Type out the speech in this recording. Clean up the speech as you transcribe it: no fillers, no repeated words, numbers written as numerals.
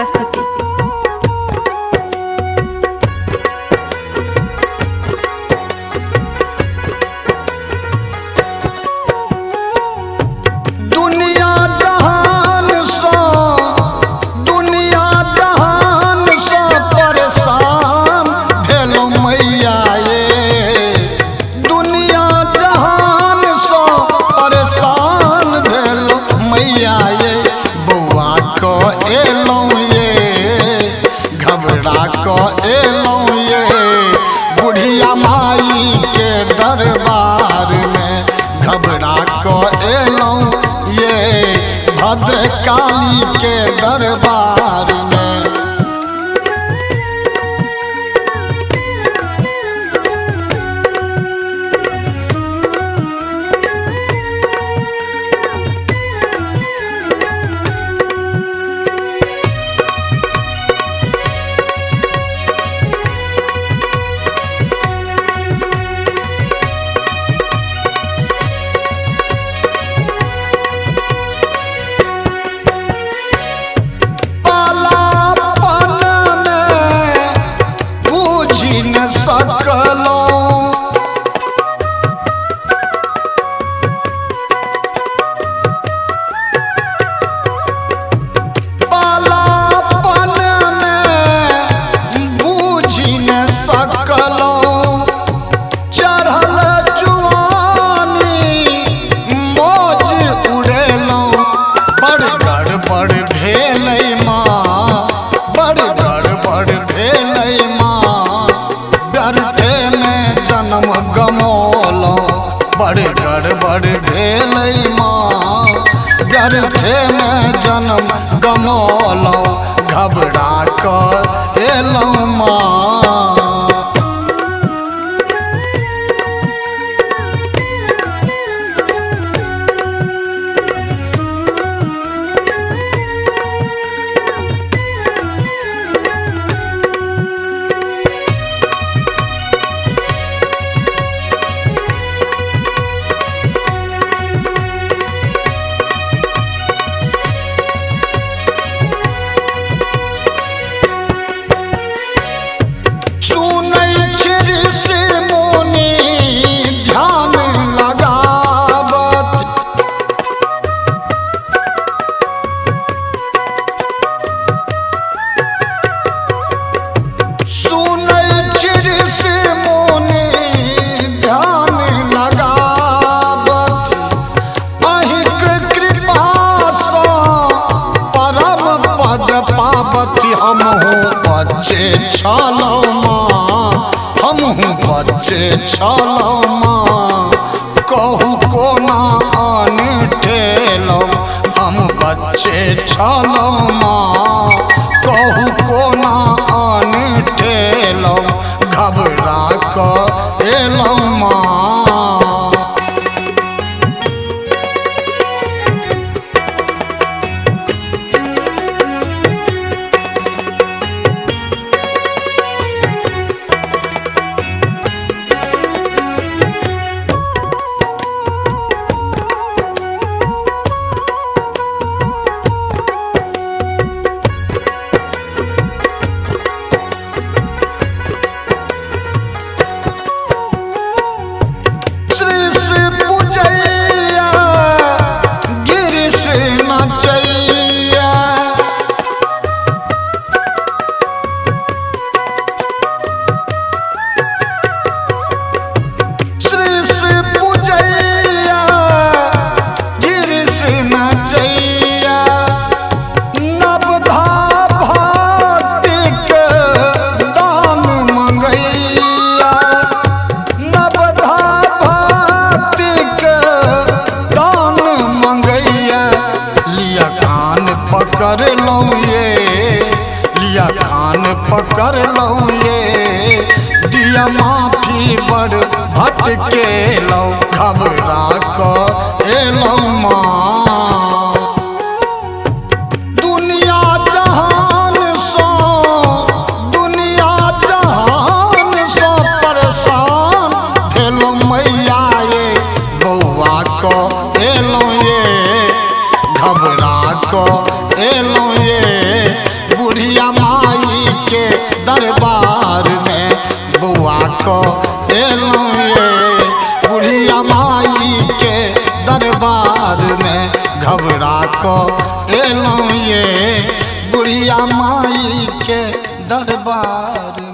प्रस्तुति। बुढ़िया माई के दरबार में घबरा को एलौं ये भद्रकाली के दरबार में। बड़ गड़बड़ भेलै माँ व्यर्थे में जन्म गमौलौ घबरा कर एलौं माँ। बच्चे छलौ माँ हमहूँ बच्चे छलौ माँ कहू कोना आन ठेलौ हम बच्चे छलौ माँ कहू कोना आन ठेलौ घबरा कर एलौ माँ। पकड़ लऊं ये दिया माफी बड़ भटके लऊं घबरा कर एलौं माँ। दुनिया जहान सो परेशान भेलौं मैया ये बौआ को एलौं ये घबरा कर एलौं ये बुढ़ी बुढ़िया माई के दरबार में घबरा को एलौं ये बुढ़िया माई के दरबार में।